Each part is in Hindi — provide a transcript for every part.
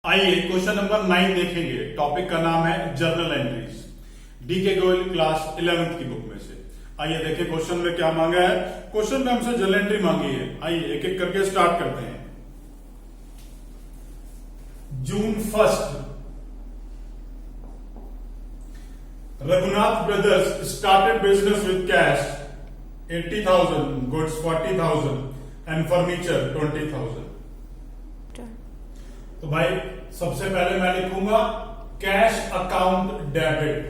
आइए क्वेश्चन नंबर 9 देखेंगे। टॉपिक का नाम है जर्नल एंट्रीज, डी के गोयल क्लास 11th की बुक में से। आइए देखिए क्वेश्चन में क्या मांगा है। क्वेश्चन में हमसे जर्नल एंट्री मांगी है। आइए एक एक करके स्टार्ट करते हैं। जून 1 Raghunath brothers started business with cash 80,000, goods 40,000 and furniture 20,000। तो भाई सबसे पहले मैं लिखूंगा कैश अकाउंट डेबिट,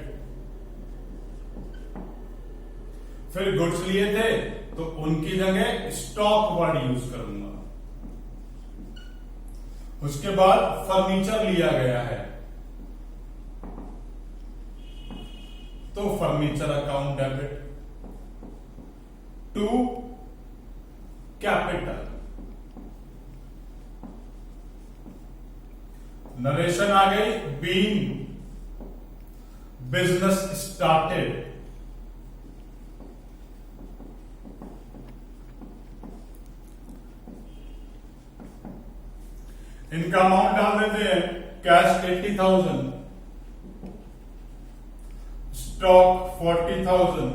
फिर गुड्स लिए थे तो उनकी जगह स्टॉक वर्ड यूज करूंगा। उसके बाद फर्नीचर लिया गया है तो furniture account debit to capital. Narration आ गई, बीइंग बिजनेस स्टार्टेड इनका अमाउंट डाल देते हैं। Cash 80,000, stock 40,000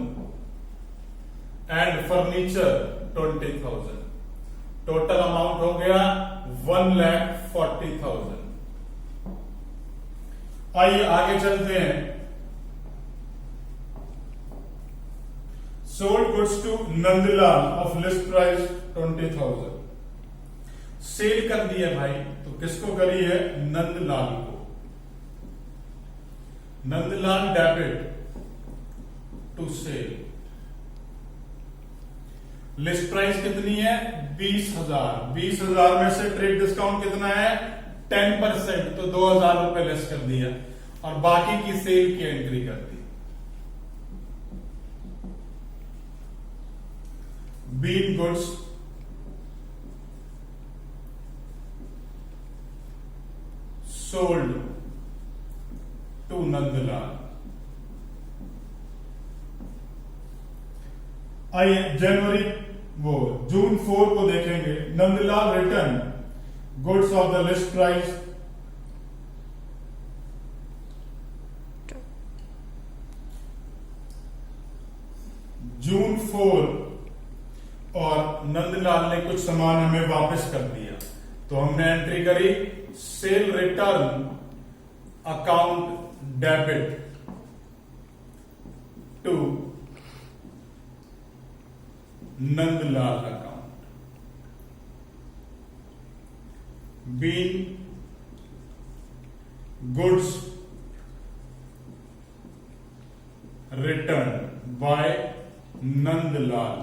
and furniture 20,000। Total amount हो गया 1,40,000। आइए आगे चलते हैं। Sold goods to Nandlal of list price 20,000। Sale कर दिया भाई, तो किसको करी है? नंदलाल को। Nandlal debit to sale. List price कितनी है? 20,000। 20,000 में से ट्रेड डिस्काउंट कितना है? 10%, तो 2,000 रुपए लेस कर दिया और बाकी की सेल की एंट्री कर दी। Been goods sold to Nandlal. आइए जून 4 को देखेंगे। Nandlal return goods of the list price June 4 और नंदलाल ने कुछ सामान हमें वापस कर दिया, तो हमने एंट्री करी sale return account debit to Nandlal account. Being goods return by Nandlal.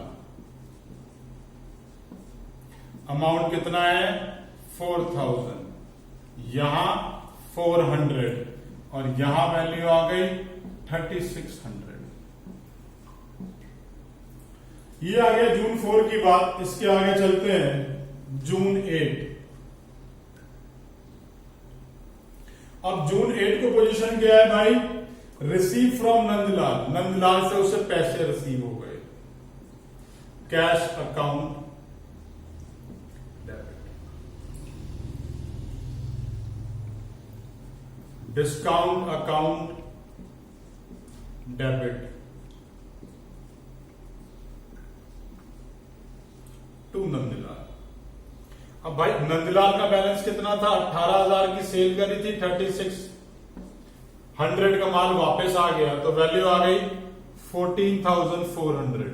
Amount कितना है? 4,000। यहां 400 और यहां वैल्यू आ गई 3,600। ये आ गया जून 4 की बात। इसके आगे चलते हैं जून 8। अब जून 8 को पोजीशन क्या है भाई? Receive from Nandlal. नंदलाल से उसे पैसे रिसीव हो गए। Cash account debit. Discount account debit to Nandlal. अब भाई नंदलाल का बैलेंस कितना था? 18,000 की सेल करी थी, 3,600 का माल वापस आ गया, तो वैल्यू आ गई 14,400।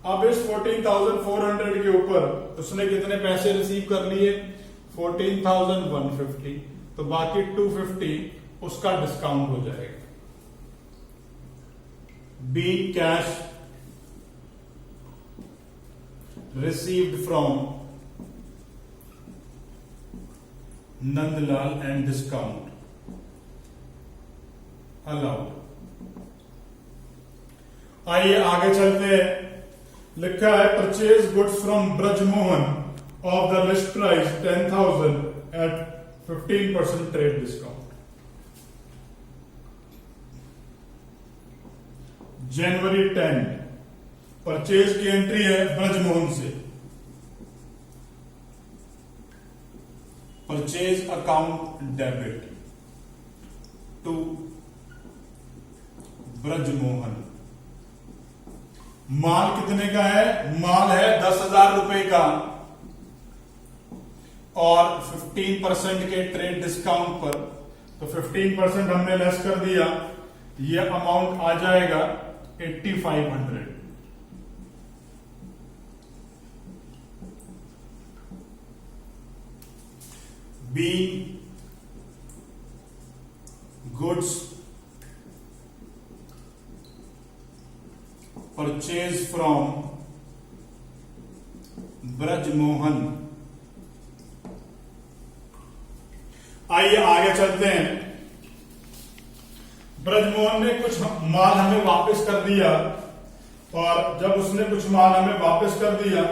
अब इस 14,400 के ऊपर उसने कितने पैसे रिसीव कर लिए? 14,150, तो बाकी 250 उसका डिस्काउंट हो जाएगा। Being cash received from Nandlal and discount allowed। आइए आगे चलते हैं। लिखा है purchase goods from Brajmohan of the list price 10,000 at 15% trade discount. जनवरी 10 परचेज की एंट्री है ब्रजमोहन से। Purchase account debit to Brajmohan. माल कितने का है? माल है 10,000 रुपए का और 15% के ट्रेड डिस्काउंट पर, तो 15% हमने लेस कर दिया, ये अमाउंट आ जाएगा 8500। being goods purchased from Brijmohan. आइए आगे चलते हैं। ब्रजमोहन ने कुछ माल हमें वापस कर दिया और जब उसने कुछ माल हमें वापस कर दिया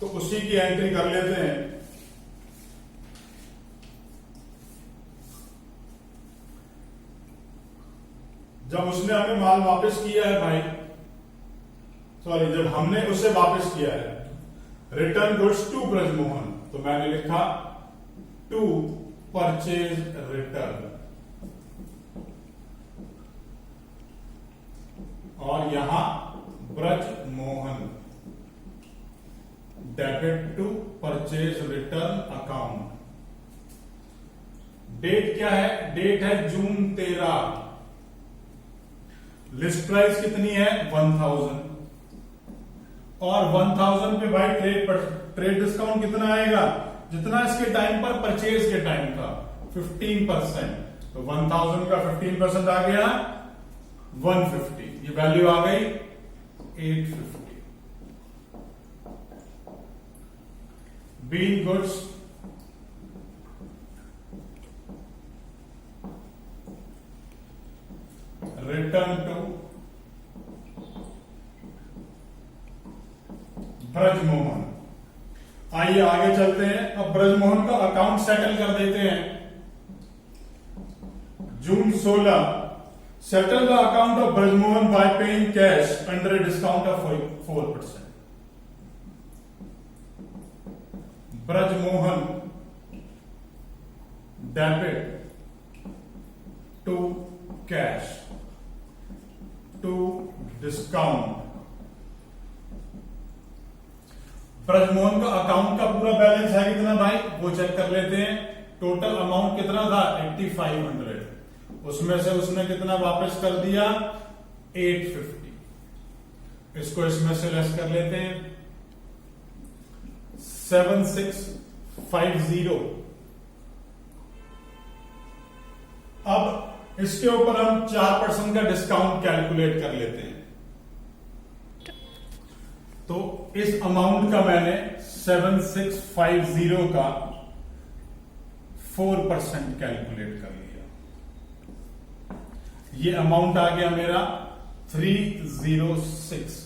तो उसी की एंट्री कर लेते हैं। जब उसने हमें माल वापस किया है भाई, सॉरी, जब हमने उसे वापस किया है, रिटर्न गुड्स टू ब्रजमोहन, तो मैंने लिखा टू परचेज रिटर्न और यहां Brajmohan debit to purchase return account. Date क्या है? डेट है जून 13। लिस्ट प्राइस कितनी है? 1000 और 1000 पे भाई ट्रेड डिस्काउंट कितना आएगा? जितना इसके टाइम पर परचेज के टाइम था 15%, तो 1000 का 15% आ गया 150, ये वैल्यू आ गई 850। Being goods return to Brajmohan. आइए आगे चलते हैं। अब ब्रजमोहन का अकाउंट सेटल कर देते हैं। June 16, settle the account of Brajmohan by paying cash under a discount of 4%। Brajmohan debit to cash to discount. Brajmohan का अकाउंट का पूरा बैलेंस है कितना भाई, वो चेक कर लेते हैं। टोटल अमाउंट कितना था? 8500। उसमें से उसने कितना वापस कर दिया? 850। इसको इसमें से लेस कर लेते हैं, 7650। अब इसके ऊपर हम 4% का डिस्काउंट कैलकुलेट कर लेते हैं। तो इस अमाउंट का मैंने 7650 का 4% कैलकुलेट कर लिया। ये अमाउंट आ गया मेरा 306।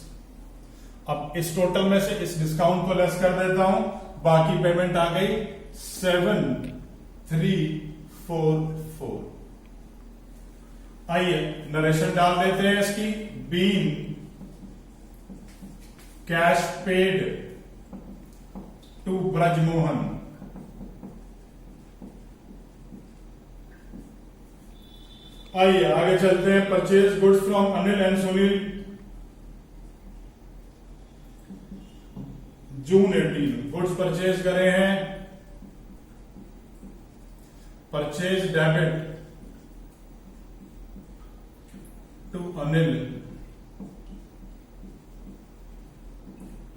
अब इस टोटल में से इस डिस्काउंट को लेस कर देता हूं, बाकी पेमेंट आ गई 7344। आइए नरेशन डाल देते हैं इसकी। Being cash paid to Brajmohan, आइए आगे चलते हैं। Purchase goods from Anil and Sunil June 18। Goods purchase करे हैं, purchase debit to Anil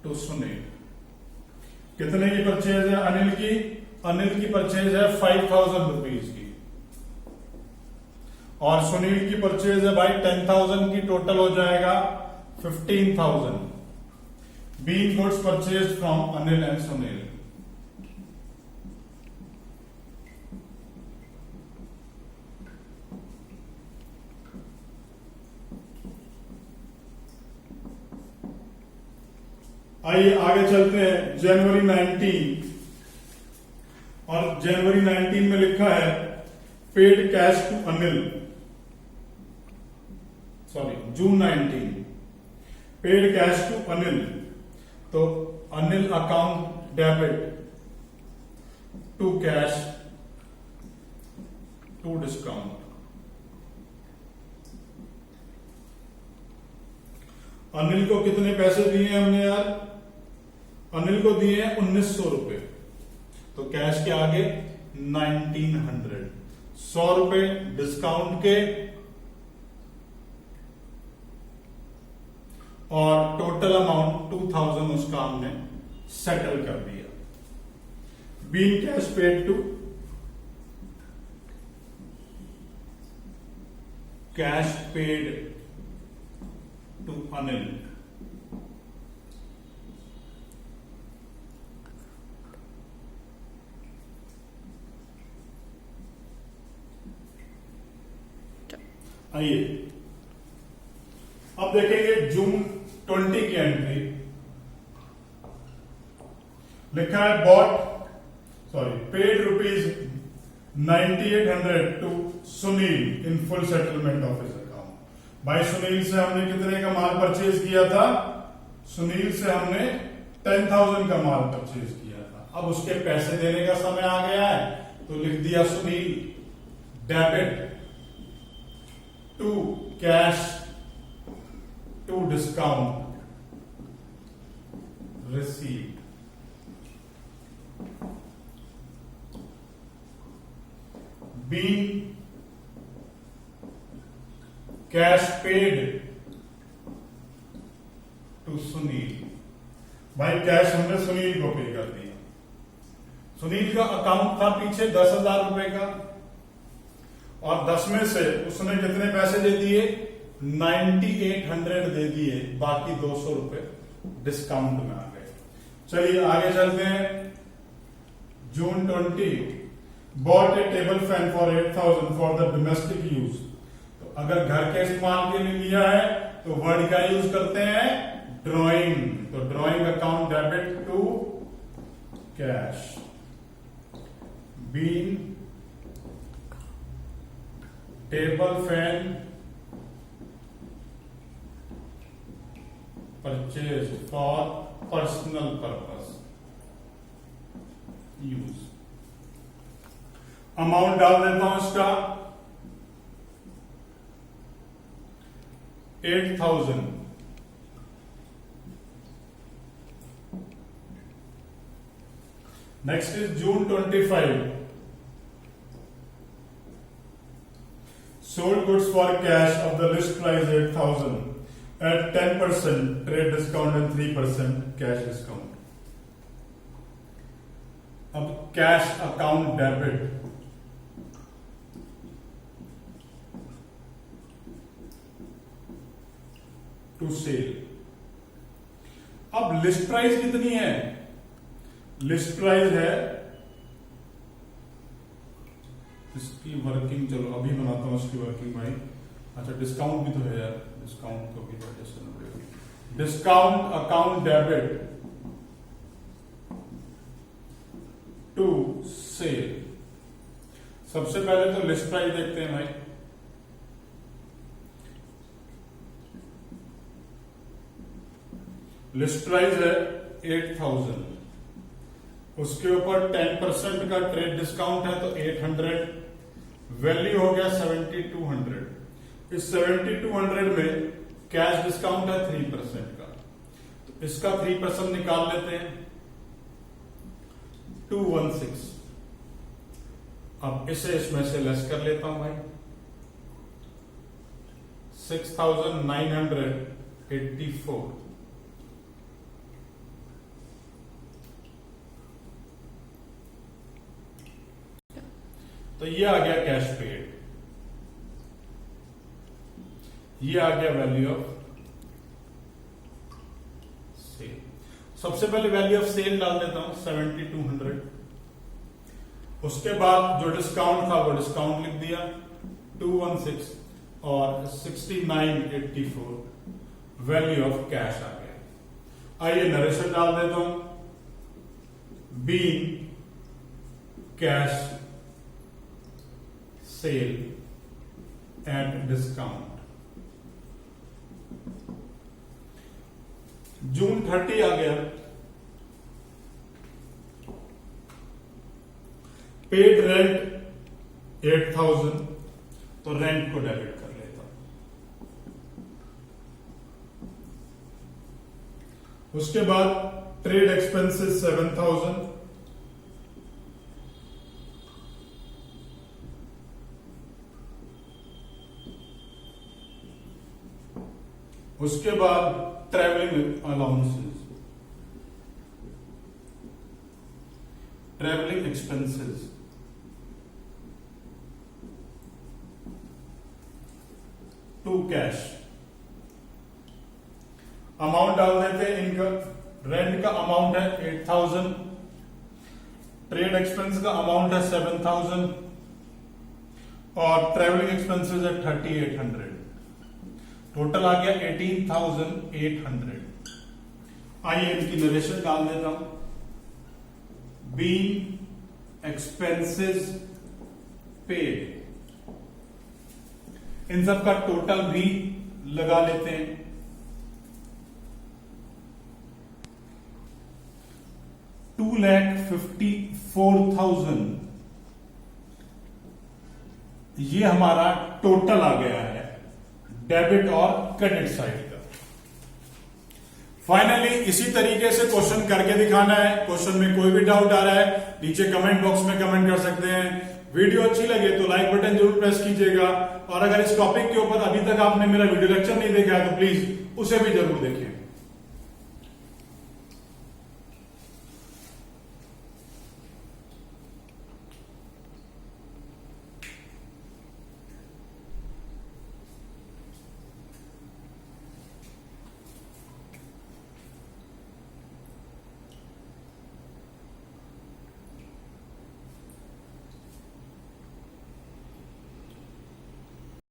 to Sunil. कितने की परचेज है अनिल की? अनिल की परचेज है 5000 रुपीज की और सुनील की परचेज है भाई 10,000 की। टोटल हो जाएगा 15,000। Being goods purchase from Anil and Sunil. आइए आगे चलते हैं। जनवरी 19 और जनवरी 19 में लिखा है paid cash to Anil, sorry June 19 paid cash to Anil, तो Anil account debit to cash to discount. Anil को कितने पैसे दिए हैं हमने यार? अनिल को दिए हैं 1900 रुपए, तो कैश के आगे 1900, 100 रुपए डिस्काउंट के और टोटल अमाउंट 2000 उसका हमने सेटल कर दिया। Being cash paid to, cash paid to Anil, आइए अब देखेंगे जून 20 की एंट्री। लिखा है paid ₹9800 to Sunil in full settlement of his account. भाई सुनील से हमने कितने का माल परचेज किया था? सुनील से हमने 10,000 का माल परचेज किया था। अब उसके पैसे देने का समय आ गया है, तो लिख दिया Sunil debit to cash to discount receive. Being cash paid to Sunil. भाई कैश हमने सुनील को पे कर दिया। सुनील का अकाउंट था पीछे 10,000 रुपए का, और 10 में से उसने कितने पैसे दे दिए? 9800 दे दिए, बाकी 200 रुपए डिस्काउंट में आ गए। चलिए आगे चलते हैं। जून 20 bot A table fan for 8000 for the domestic use. तो अगर घर के इस्तेमाल के लिए लिया है तो वर्ड का यूज करते हैं ड्राइंग। तो drawing account debit to cash. Being table fan purchase for personal purpose use. अमाउंट डाल देता हूं इसका 8000। Next is June 25 sold goods for cash of the list price 8000 at 10% trade discount and 3% cash discount. अब cash account debit to sale. अब लिस्ट प्राइस कितनी है? लिस्ट प्राइस है, इसकी वर्किंग चलो अभी बनाता हूं इसकी वर्किंग भाई। अच्छा डिस्काउंट भी तो है यार, डिस्काउंट को भी तो एडजस्ट करना पड़ेगा। Discount account debit to sale. सबसे पहले तो लिस्ट प्राइस देखते हैं भाई। लिस्ट प्राइस है 8000, उसके ऊपर 10% का ट्रेड डिस्काउंट है तो 800, वैल्यू हो गया 7200। इस 7200 में कैश डिस्काउंट है 3% का, तो इसका 3% निकाल लेते हैं 216। अब इसे इसमें से लेस कर लेता हूं भाई 6984। तो ये आ गया कैश पेड, ये आ गया वैल्यू ऑफ सेल। सबसे पहले वैल्यू ऑफ सेल डाल देता हूं 7200। उसके बाद जो डिस्काउंट था वो डिस्काउंट लिख दिया 216 और 6984 वैल्यू ऑफ कैश आ गया। आइए नरेशन डाल देता हूं। Being cash sale at discount. जून 30 आ गया। पेड रेंट 8,000, तो रेंट को डेबिट कर लेता हूं। उसके बाद ट्रेड एक्सपेंसेस 7,000, उसके बाद travelling allowances, travelling expenses, to cash. Amount डाल देते हैं इनका। रेंट का अमाउंट है 8,000, ट्रेड एक्सपेंस का अमाउंट है 7,000 और ट्रैवलिंग एक्सपेंसेस है 3,800। टोटल आ गया 18,800। आइए इनकी नरेशन डाल देता हूं। बीइंग एक्सपेंसेस पेड, इन सब का टोटल भी लगा लेते हैं। $2,54,000 ये हमारा टोटल आ गया है डेबिट और क्रेडिट साइड का। फाइनली इसी तरीके से क्वेश्चन करके दिखाना है। क्वेश्चन में कोई भी डाउट आ रहा है नीचे कमेंट बॉक्स में कमेंट कर सकते हैं। वीडियो अच्छी लगे तो लाइक बटन जरूर प्रेस कीजिएगा और अगर इस टॉपिक के ऊपर अभी तक आपने मेरा वीडियो लेक्चर नहीं देखा है तो प्लीज उसे भी जरूर देखें।